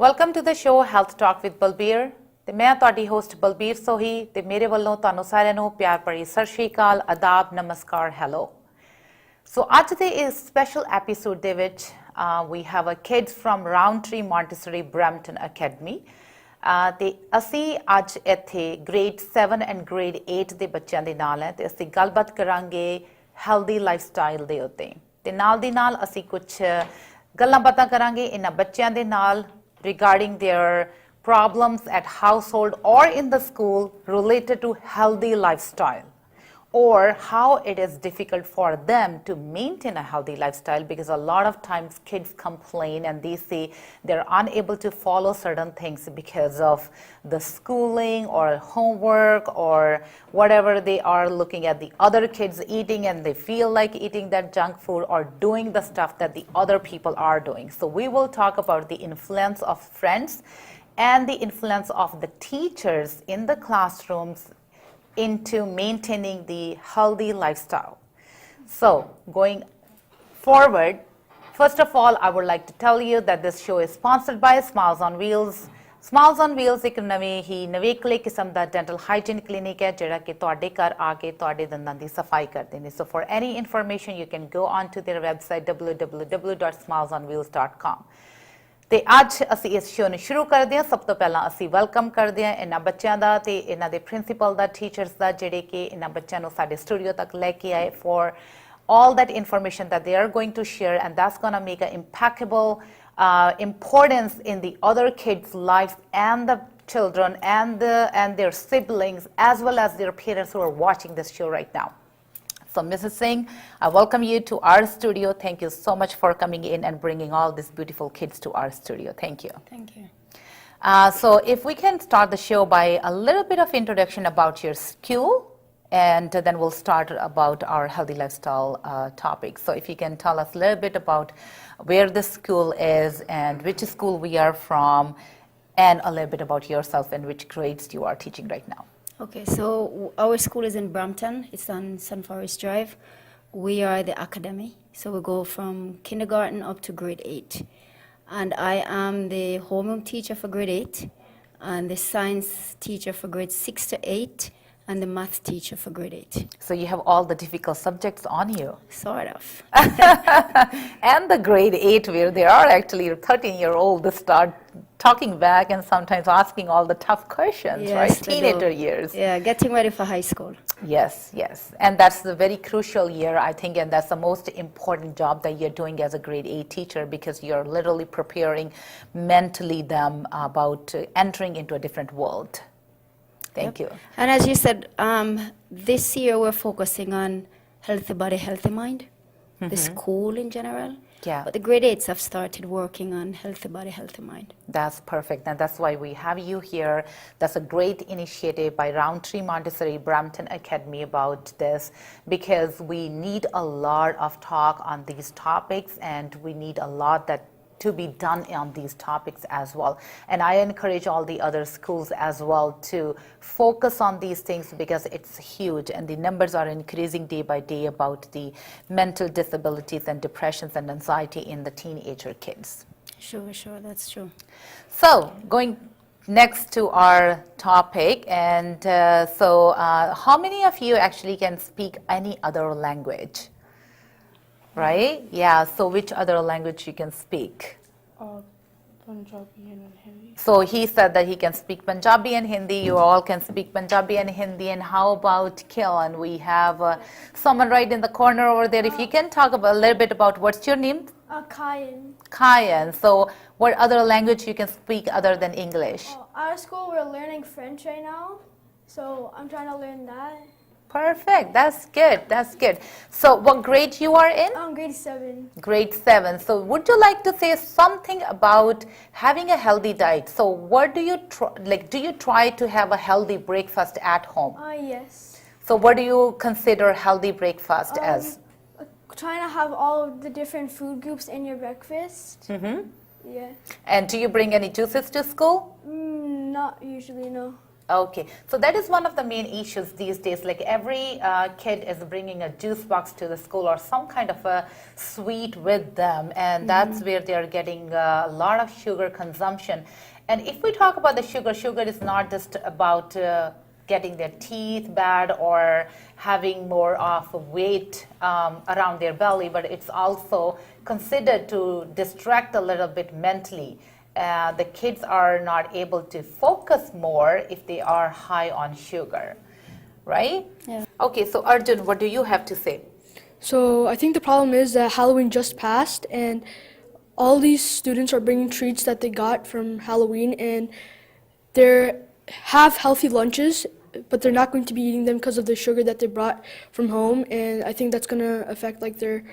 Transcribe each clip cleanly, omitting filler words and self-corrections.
Welcome to the show Health Talk with Balbir. ਤੇ ਮੈਂ ਤੁਹਾਡੀ ਹੋਸਟ ਬਲਬੀਰ ਸੋਹੀ ਤੇ ਮੇਰੇ ਵੱਲੋਂ ਤੁਹਾਨੂੰ ਸਾਰਿਆਂ ਨੂੰ ਪਿਆਰ ਭਰੀ ਸਤਿ ਸ਼੍ਰੀ ਅਕਾਲ, ਆਦਾਬ, ਨਮਸਕਾਰ, ਹੈਲੋ। ਸੋ ਅੱਜ ਦੇ ਇਸ ਸਪੈਸ਼ਲ ਐਪੀਸੋਡ ਦੇ ਵਿੱਚ we have a kids from Rowntree Montessori Brampton Academy. ਤੇ ਅਸੀਂ ਅੱਜ ਇੱਥੇ grade 7 and grade 8 ਦੇ ਬੱਚਿਆਂ ਦੇ ਨਾਲ ਹੈ ਤੇ ਅਸੀਂ ਗੱਲਬਾਤ ਕਰਾਂਗੇ healthy lifestyle ਦੇ ਉੱਤੇ ਤੇ ਨਾਲ ਦੀ ਨਾਲ ਅਸੀਂ ਕੁਝ ਗੱਲਾਂ ਬਾਤਾਂ ਕਰਾਂਗੇ ਇਹਨਾਂ ਬੱਚਿਆਂ ਦੇ ਨਾਲ regarding their problems at household or in the school related to healthy lifestyle, or how it is difficult for them to maintain a healthy lifestyle, because a lot of times kids complain and they say they're unable to follow certain things because of the schooling or homework or whatever they are looking at the other kids eating and they feel like eating that junk food or doing the stuff that the other people are doing. So we will talk about the influence of friends and the influence of the teachers in the classrooms into maintaining the healthy lifestyle. So going forward, first of all, I would like to tell you that this show is sponsored by Smiles on Wheels. Smiles on Wheels ਇੱਕ ਨਵੇਕਲੇ ਕਿਸਮ ਦਾ dental hygiene clinic ਹੈ ਜਿਹੜਾ ਕਿ ਤੁਹਾਡੇ ਘਰ ਆ ਕੇ ਤੁਹਾਡੇ ਦੰਦਾਂ ਦੀ ਸਫਾਈ ਕਰਦੇ ਨੇ. So for any information you can go on to their website www.smilesonwheels.com. ਤੇ ਅੱਜ ਅਸੀਂ ਇਸ ਸ਼ੋਅ ਨੂੰ ਸ਼ੁਰੂ ਕਰਦੇ ਹਾਂ। ਸਭ ਤੋਂ ਪਹਿਲਾਂ ਅਸੀਂ ਵੈਲਕਮ ਕਰਦੇ ਹਾਂ ਇਹਨਾਂ ਬੱਚਿਆਂ ਦਾ ਤੇ ਇਹਨਾਂ ਦੇ ਪ੍ਰਿੰਸੀਪਲ ਦਾ, ਟੀਚਰਸ ਦਾ, ਜਿਹੜੇ ਕਿ ਇਹਨਾਂ ਬੱਚਿਆਂ ਨੂੰ ਸਾਡੇ ਸਟੂਡੀਓ ਤੱਕ ਲੈ ਕੇ ਆਏ for all that information that they are going to share, and that's going to make an impeccable importance in the other kids' lives and the children and their siblings as well as their parents who are watching this show right now. So Mrs. Singh, I welcome you to our studio. Thank you so much for coming in and bringing all these beautiful kids to our studio. Thank you. Thank you. So if we can start the show by a little bit of introduction about your school, and then we'll start about our healthy lifestyle topic. So if you can tell us a little bit about where the school is and which school we are from, and a little bit about yourself and which grades you are teaching right now. Okay, so our school is in Brampton. It's on Sunforest Drive. We are the academy, so we go from kindergarten up to grade 8. And I am the homeroom teacher for grade 8, and the science teacher for grade 6 to 8, and the math teacher for grade 8. So you have all the difficult subjects on you. Sort of. And the grade 8 where they are actually 13-year-old, they start talking back and sometimes asking all the tough questions, Yes, right? they Teenager do. years. Yeah, getting ready for high school. Yes, yes. And that's the very crucial year, I think, and that's the most important job that you're doing as a grade 8 teacher, because you're literally preparing mentally them about entering into a different world. Thank you. And as you said, this year we're focusing on healthy body, healthy mind, the school in general. Yeah. But the grade 8s have started working on healthy body, healthy mind. That's perfect, and that's why we have you here. That's a great initiative by Rowntree Montessori Brampton Academy about this, because we need a lot of talk on these topics, and we need a lot that to be done on these topics as well. And I encourage all the other schools as well to focus on these things, because it's huge and the numbers are increasing day by day about the mental disabilities and depressions and anxiety in the teenager kids. Sure, that's true. So going next to our topic, and how many of you actually can speak any other language? Right? Yeah, so which other language you can speak? Punjabi and Hindi. So he said that he can speak Punjabi and Hindi. You all can speak Punjabi and Hindi. And how about Kilan? We have someone right in the corner over there. If you can talk about, a little bit about what's your name? Kayan. Kayan. So what other language you can speak other than English? Our school, we're learning French right now, so I'm trying to learn that. Perfect. That's good. So what grade you are in? Grade 7. Grade 7. So would you like to say something about having a healthy diet? So what do you do you try to have a healthy breakfast at home? Yes. So what do you consider healthy breakfast as? Trying to have all of the different food groups in your breakfast. Yeah. And do you bring any juices to school? Not usually, no. Okay, so that is one of the main issues these days. Like every kid is bringing a juice box to the school or some kind of a sweet with them, and that's where they are getting a lot of sugar consumption. And if we talk about the sugar, sugar is not just about getting their teeth bad or having more of weight around their belly, but it's also considered to distract a little bit mentally. The kids are not able to focus more if they are high on sugar, right? Yeah. Okay, so Arjun, what do you have to say? So I think the problem is that Halloween just passed and all these students are bringing treats that they got from Halloween and they have healthy lunches, but they're not going to be eating them because of the sugar that they brought from home, and I think that's going to affect like their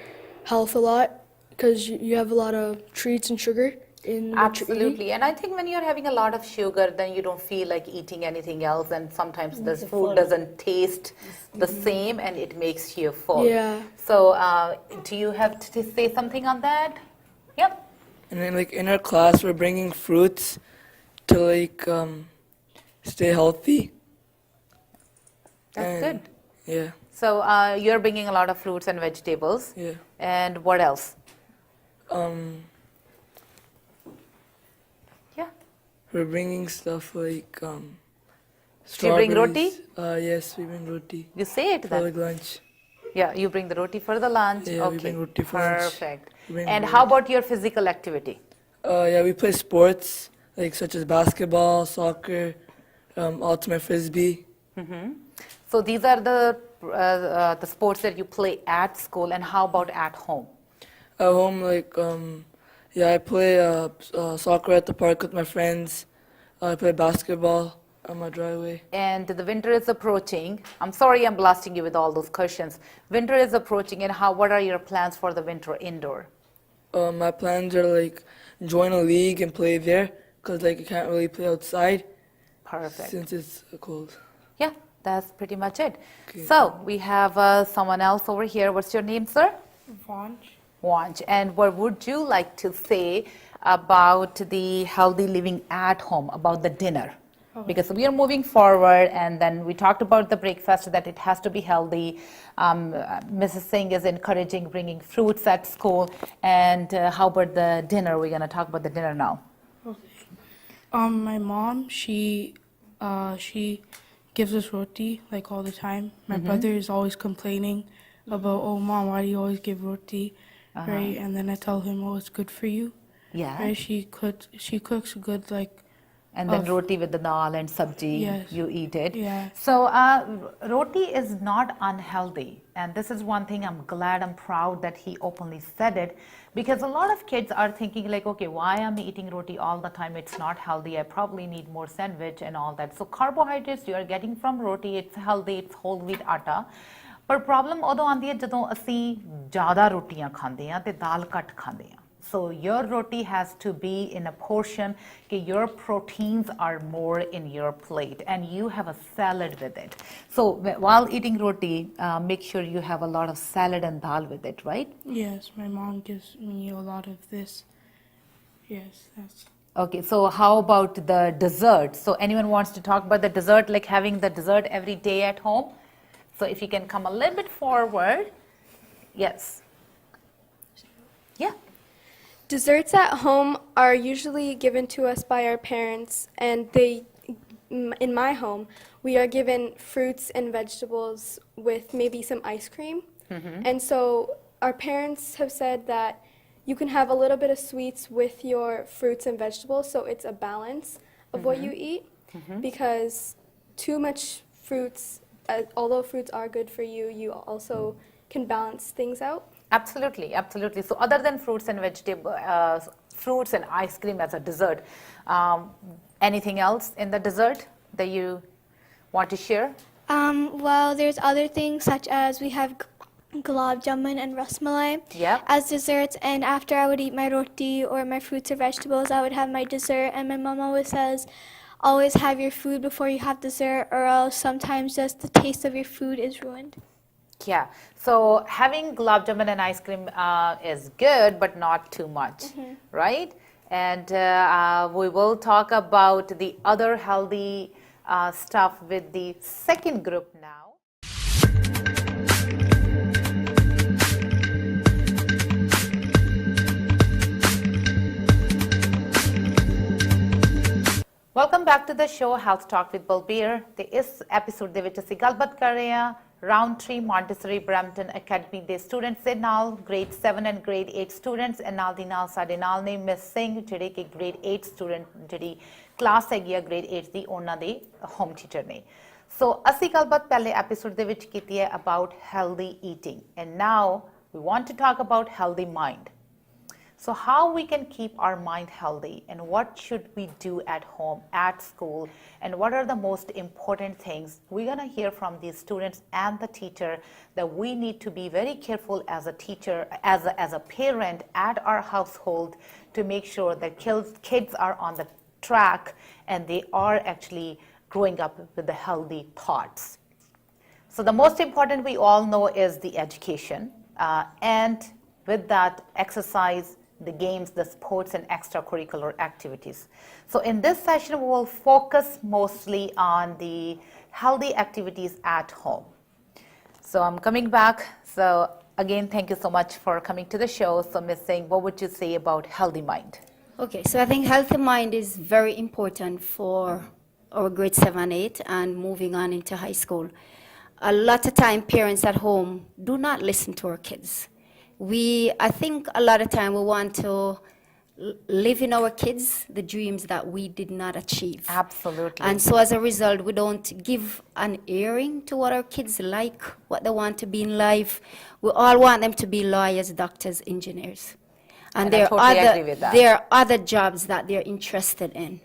health a lot because you have a lot of treats and sugar in what you're eating. Absolutely, and I think when you're having a lot of sugar, then you don't feel like eating anything else, and sometimes the food doesn't taste the same, and it makes you full. Yeah. So, do you have to say something on that? Yep. And then like in our class, we're bringing fruits to like stay healthy. That's good. Yeah, So, you're bringing a lot of fruits and vegetables. yeah. And what else? Yeah. We're bringing stuff like Do you bring roti? strawberries. Yes, we bring roti You say it for then. like lunch. Yeah, you bring the roti for the lunch. Yeah, okay. we bring roti for lunch. Perfect. We bring And bread. how about your physical activity? Yeah, we play sports like such as basketball, soccer, ultimate frisbee. So these are the sports that you play at school, and how about at home? At home, like yeah, I play soccer at the park with my friends. I play basketball on my driveway. And the winter is approaching. I'm sorry I'm blasting you with all those questions. Winter is approaching, and what are your plans for the winter indoor? My plans are like join a league and play there, cause like you can't really play outside Perfect. since it's cold. Yeah, that's pretty much it. Okay. So we have someone else over here. What's your name, sir? Vanch. And what would you like to say about the healthy living at home, about the dinner? Because we are moving forward, and then we talked about the breakfast, that it has to be healthy. Mrs. Singh is encouraging bringing fruits at school. And how about the dinner? We're going to talk about the dinner now. My mom, she gives us roti like all the time. My brother is always complaining about, oh mom, why do you always give roti, right? And then I tell him, oh, it's good for you, Yeah. right? She cooks good like. And then Of- roti with the dal and sabji, Yes. you eat it. Yeah. So roti is not unhealthy. And this is one thing I'm glad, I'm proud that he openly said it. Because a lot of kids are thinking like, okay, why am I eating roti all the time? It's not healthy. I probably need more sandwich and all that. So carbohydrates you are getting from roti, it's healthy, it's whole wheat atta. ਪਰ problem ਉਦੋਂ ਆਉਂਦੀ ਹੈ ਜਦੋਂ ਅਸੀਂ ਜ਼ਿਆਦਾ ਰੋਟੀਆਂ ਖਾਂਦੇ ਹਾਂ ਤੇ ਦਾਲ ਘੱਟ ਖਾਂਦੇ ਹਾਂ. So your roti has to be in a portion that your proteins are more in your plate, and you have a salad with it. So while eating roti, make sure you have a lot of salad and dal with it, right? Yes, my mom gives me a lot of this. Yes, that's. Okay, so how about the dessert? So anyone wants to talk about the dessert, like having the dessert every day at home? So if you can come a little bit forward. Yes. Yeah. Desserts at home are usually given to us by our parents, and in my home, we are given fruits and vegetables with maybe some ice cream. And so our parents have said that you can have a little bit of sweets with your fruits and vegetables, so it's a balance of what you eat, because too much fruits, although fruits are good for you, you also can balance things out. Absolutely, absolutely. So other than fruits and fruits and ice cream as a dessert, anything else in the dessert that you want to share? Well, there's other things such as we have gulab jamun and rasmalai Yep. as desserts, and after I would eat my roti or my fruits or vegetables, I would have my dessert, and my mom always says, always have your food before you have dessert, or else sometimes just the taste of your food is ruined. Yeah, so having gulab jamun and ice cream is good, but not too much, right? And we will talk about the other healthy stuff with the second group now. Welcome back to the show health talk with Balbir ਤੇ ਇਸ episode ਦੇ ਵਿੱਚ ਅਸੀਂ ਗੱਲਬਾਤ ਕਰ ਰਹੇ ਹਾਂ ਰਾਉਂਟਰੀ ਮੌਂਟੇਸਰੀ Brampton academy ਦੇ ਸਟੂਡੈਂਟਸ ਦੇ ਨਾਲ grade 7 and grade 8 students and ਨਾਲ ਦੀ ਨਾਲ ਸਾਡੇ ਨਾਲ ਨੇ ਮਿਸ ਸਿੰਘ ਜਿਹੜੇ ਕਿ ਗ੍ਰੇਡ 8 ਸਟੂਡੈਂਟ ਜਿਹੜੀ ਕਲਾਸ ਹੈਗੀ ਆ ਗ੍ਰੇਡ 8 ਦੀ ਉਹਨਾਂ ਦੇ ਹੋਮ ਟੀਚਰ ਨੇ ਸੋ ਅਸੀਂ ਗੱਲਬਾਤ ਪਹਿਲੇ ਐਪੀਸੋਡ ਦੇ ਵਿੱਚ ਕੀਤੀ ਹੈ about healthy eating and now we want to talk about healthy mind. So how we can keep our mind healthy and what should we do at home, at school, and what are the most important things? We're going to hear from the students and the teacher that we need to be very careful as a teacher, as a parent at our household to make sure that kids are on the track and they are actually growing up with the healthy thoughts. So the most important we all know is the education. And with that, exercise, the games, the sports, and extracurricular activities. So in this session, we will focus mostly on the healthy activities at home. So I'm coming back. So again, thank you so much for coming to the show. So Ms. Singh, what would you say about healthy mind? Okay, so I think healthy mind is very important for our grade 7 and 8 and moving on into high school. A lot of time parents at home do not listen to our kids. I think a lot of time we want to live in our kids the dreams that we did not achieve. Absolutely. And so as a result, we don't give an earring to what our kids like, what they want to be in life. We all want them to be lawyers, doctors, engineers. And I totally agree with that. There are other jobs that they're interested in.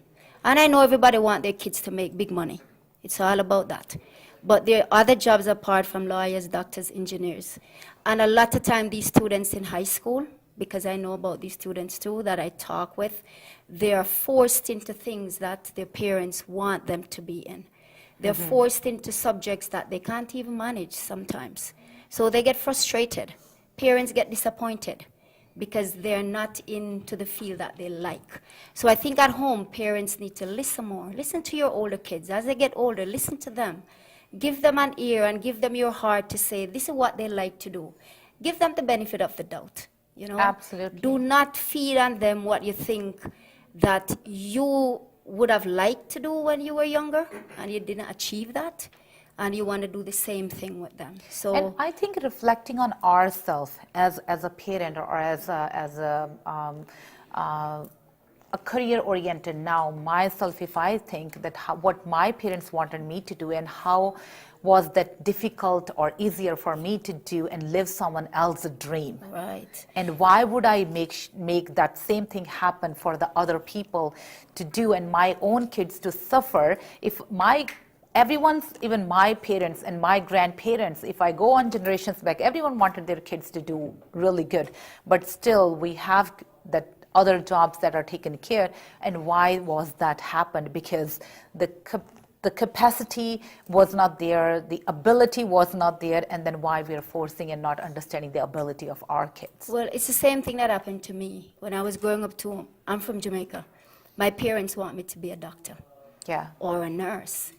And I know everybody wants their kids to make big money. It's all about that. But there are other jobs apart from lawyers, doctors, engineers. And a lot of time these students in high school, because I know about these students too that I talk with, they are forced into things that their parents want them to be in. They're forced into subjects that they can't even manage sometimes. So they get frustrated. Parents get disappointed because they're not into the field that they like. So I think at home, parents need to listen more. Listen to your older kids. As they get older, listen to them. Give them an ear and give them your heart to say, this is what they like to do. Give them the benefit of the doubt, you know. Absolutely. Do not feed on them what you think that you would have liked to do when you were younger and you didn't achieve that. And you want to do the same thing with them. So, and I think reflecting on ourselves as a parent or as a career-oriented now myself, if I think that what my parents wanted me to do and how was that difficult or easier for me to do and live someone else's dream. right. And why would I make that same thing happen for the other people to do and my own kids to suffer if everyone's, even my parents and my grandparents, if I go on generations back, everyone wanted their kids to do really good. But still, we have that other jobs that are taken care. And why was that happened? Because the capacity was not there, the ability was not there, and then why we are forcing and not understanding the ability of our kids. Well, it's the same thing that happened to me when I was growing up too. I'm from Jamaica. My parents want me to be a doctor or a nurse.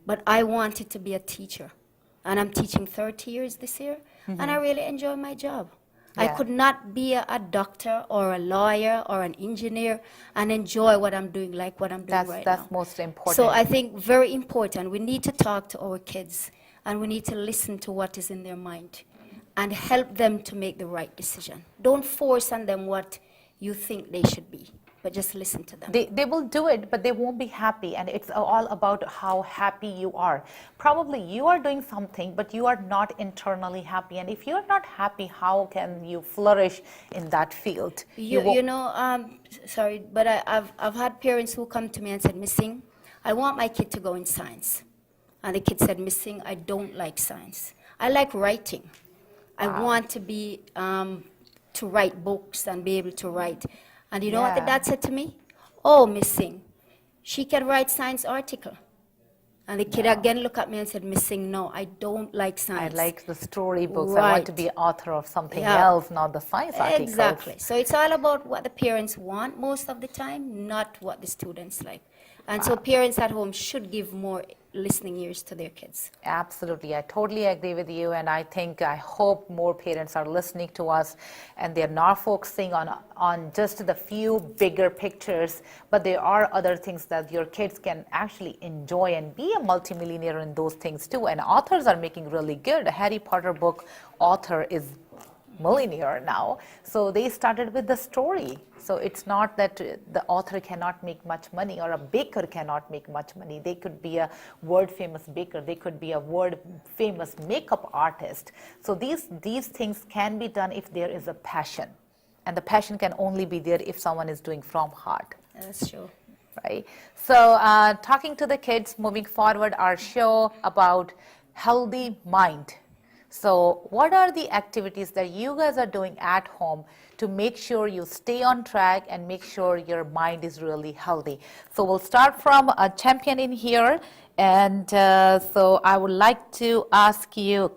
But I wanted to be a teacher. And I'm teaching 30 years this year, and I really enjoy my job. I could not be a doctor or a lawyer or an engineer and enjoy what I'm doing like what I'm doing right now. That's most important. So I think very important, we need to talk to our kids and we need to listen to what is in their mind and help them to make the right decision. Don't force on them what you think they should be, but just listen to them. They will do it, but they won't be happy, and it's all about how happy you are. Probably you are doing something, but you are not internally happy, and if you're not happy, how can you flourish in that field? You know, sorry, but I've had parents who come to me and said, Miss Singh, I want my kid to go in science. And the kid said, Miss Singh, I don't like science. I like writing. I want to be, to write books and be able to write. And you know what the dad said to me? Oh, Miss Singh, she can write science article. And the kid again looked at me and said, Miss Singh, no, I don't like science. I like the storybooks. I want to be author of something else, not the science articles. Exactly. So it's all about what the parents want most of the time, not what the students like. And so parents at home should give more listening ears to their kids. Absolutely. I totally agree with you. And I hope more parents are listening to us and they're not focusing on just the few bigger pictures, but there are other things that your kids can actually enjoy and be a multimillionaire in those things too. And authors are making really good. A Harry Potter book author is millionaire now. So they started with the story. So it's not that the author cannot make much money or a baker cannot make much money. They could be a world famous baker. They could be a world famous makeup artist. So these things can be done if there is a passion. And the passion can only be there if someone is doing from heart. That's true. Right. So talking to the kids, moving forward, our show about healthy mind. So what are the activities that you guys are doing at home to make sure you stay on track and make sure your mind is really healthy? So we'll start from a champion in here. And so I would like to ask you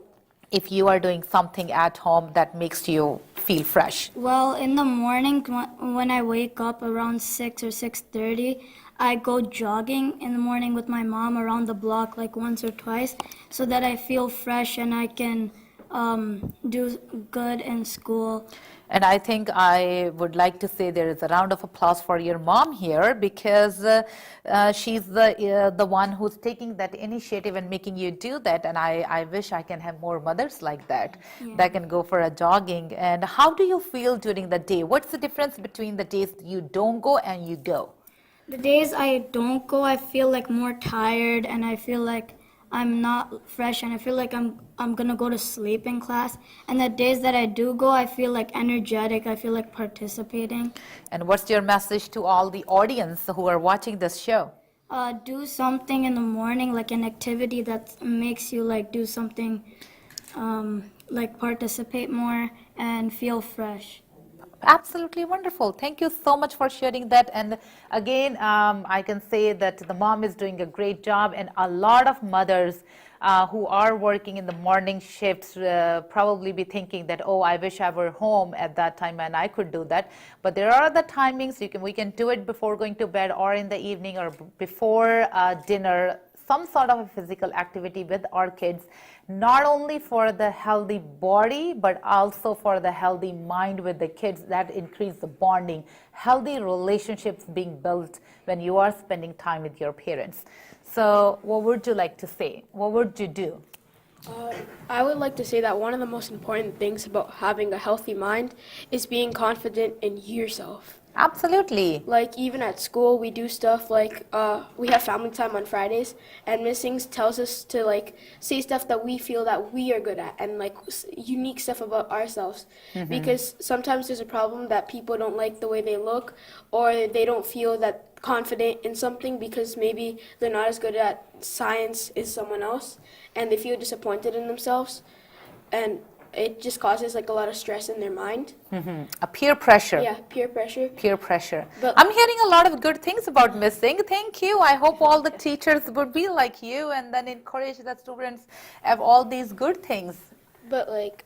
if you are doing something at home that makes you feel fresh. Well, in the morning when I wake up around 6 or 6:30, I go jogging in the morning with my mom around the block like once or twice so that I feel fresh and I can do good in school. And I think I would like to say there is a round of applause for your mom here because she's the one who's taking that initiative and making you do that. And I wish I can have more mothers like that that can go for a jogging. And how do you feel during the day? What's the difference between the days you don't go and you go? The days I don't go, I feel like more tired and I feel like I'm not fresh and I feel like I'm gonna go to sleep in class. And the days that I do go, I feel like energetic, I feel like participating. And what's your message to all the audience who are watching this show? Do something in the morning, like an activity that makes you like do something, like participate more and feel fresh. Absolutely wonderful. Thank you so much for sharing that. And again, I can say that the mom is doing a great job, and a lot of mothers who are working in the morning shifts probably be thinking that, oh, I wish I were home at that time and I could do that. But there are the timings we can do it before going to bed or in the evening or before dinner, some sort of a physical activity with our kids, not only for the healthy body, but also for the healthy mind with the kids. That increase the bonding, healthy relationships being built when you are spending time with your parents. So what would you like to say? What would you do? I would like to say that one of the most important things about having a healthy mind is being confident in yourself. Absolutely. Like even at school, we do stuff like we have family time on Fridays, and Miss Sings tells us to like say stuff that we feel that we are good at and like unique stuff about ourselves. Because sometimes there's a problem that people don't like the way they look, or they don't feel that confident in something because maybe they're not as good at science as someone else, and they feel disappointed in themselves, and it just causes like a lot of stress in their mind. A peer pressure. Yeah, peer pressure. Peer pressure. But- I'm hearing a lot of good things about Miss Singh. Thank you. I hope all the teachers would be like you and then encourage the students have all these good things. But like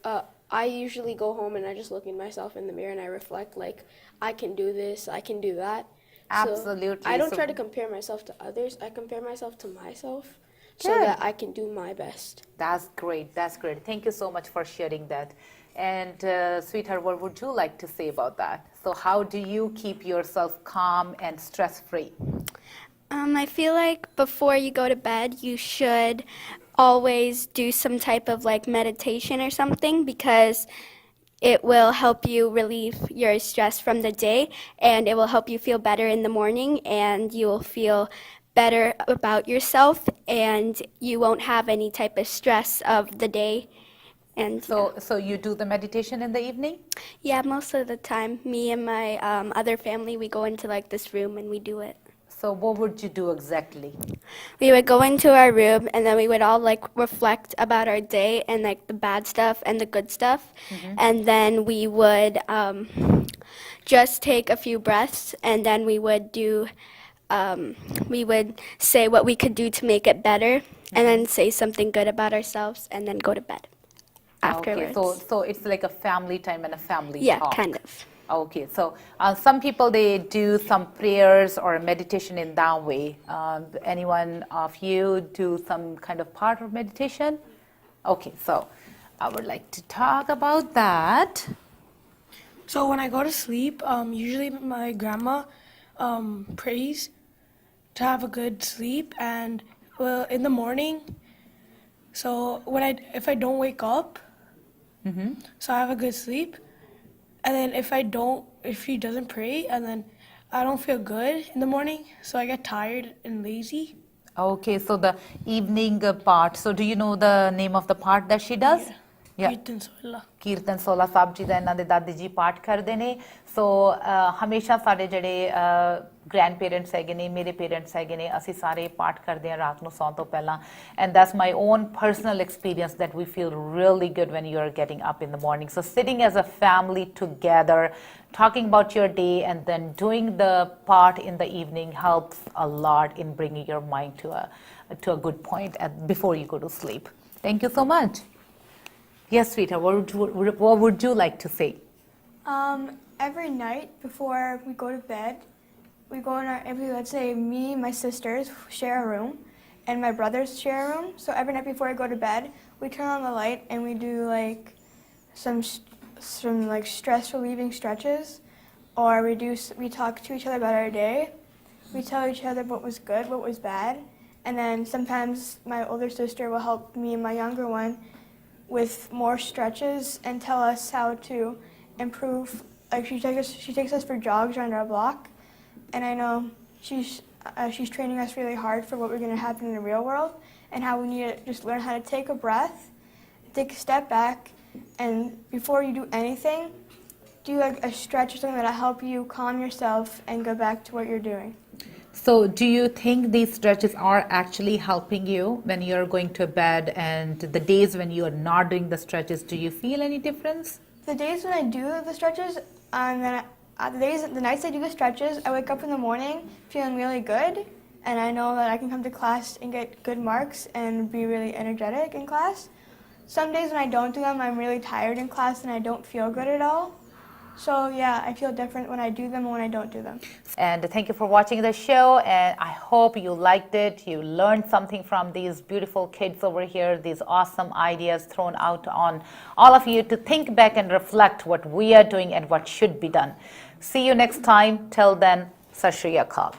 I usually go home and I just look at myself in the mirror and I reflect like I can do this, I can do that. Absolutely. So I don't So- try to compare myself to others. I compare myself to myself so Good. that I can do my best. That's great. That's great. Thank you so much for sharing that. And sweetheart, what would you like to say about that? So how do you keep yourself calm and stress-free? I feel like before you go to bed, you should always do some type of like meditation or something because it will help you relieve your stress from the day and it will help you feel better in the morning and you will feel better about yourself and you won't have any type of stress of the day. And So you do the meditation in the evening? yeah, most of the time, me and my other family, we go into like this room and we do it. So what would you do exactly? We would go into our room and then we would all like reflect about our day and like the bad stuff and the good stuff. And then we would just take a few breaths and then we would we would say what we could do to make it better and then say something good about ourselves and then go to bed afterwards. Okay, so it's like a family time and a family yeah, talk. kind of. Okay, so some people, they do some prayers or meditation in that way. Anyone of you do some kind of part of meditation? Okay, so I would like to talk about that. So when I go to sleep, usually my grandma prays to have a good sleep, and well, in the morning. So if I don't wake up, so I have a good sleep, and then if she doesn't pray, and then I don't feel good in the morning, so I get tired and lazy. Okay, so the evening part. So do you know the name of the part that she does? Yeah. Kirtan Sola. ਕੀਰਤਨ ਸੋਲਾ ਸਾਹਿਬ ਜੀ ਦਾ ਇਹਨਾਂ ਦੇ ਦਾਦੀ ਜੀ ਪਾਠ ਕਰਦੇ ਨੇ ਸੋ ਹਮੇਸ਼ਾ ਸਾਡੇ ਜਿਹੜੇ ਗ੍ਰੈਂਡ ਪੇਰੈਂਟਸ ਹੈਗੇ ਨੇ ਮੇਰੇ ਪੇਰੈਂਟਸ ਹੈਗੇ ਨੇ ਅਸੀਂ ਸਾਰੇ ਪਾਠ ਕਰਦੇ ਹਾਂ ਰਾਤ ਨੂੰ ਸੌਣ ਤੋਂ ਪਹਿਲਾਂ and that's my own personal experience that we feel really good when you are getting up in the morning so sitting as a family together talking about your day and then doing the part in the evening helps a lot in bringing your mind to a good point before you go to sleep. Thank you so much. Yes, sweetheart, what would you like to say? Every night before we go to bed, we go in let's say me and my sisters share a room, and my brothers share a room. So every night before I go to bed, we turn on the light and we do like some like stress relieving stretches, or we talk to each other about our day. We tell each other what was good, what was bad, and then sometimes my older sister will help me and my younger one with more stretches and tell us how to improve. Like she takes us for jogs around our block, and I know she's training us really hard for what we're going to happen in the real world, and how we need to just learn how to take a breath, take a step back, and before you do anything, do like a stretch or something that'll help you calm yourself and go back to what you're doing. So do you think these stretches are actually helping you when you're going to bed, and the days when you are not doing the stretches, do you feel any difference? The days when I do the stretches, and then the nights I do the stretches, I wake up in the morning feeling really good, and I know that I can come to class and get good marks and be really energetic in class. Some days when I don't do them, I'm really tired in class and I don't feel good at all. So yeah, I feel different when I do them and when I don't do them. And thank you for watching the show, and I hope you liked it. You learned something from these beautiful kids over here, these awesome ideas thrown out on all of you to think back and reflect what we are doing and what should be done. See you next time. Till then, Sat Shri Akal.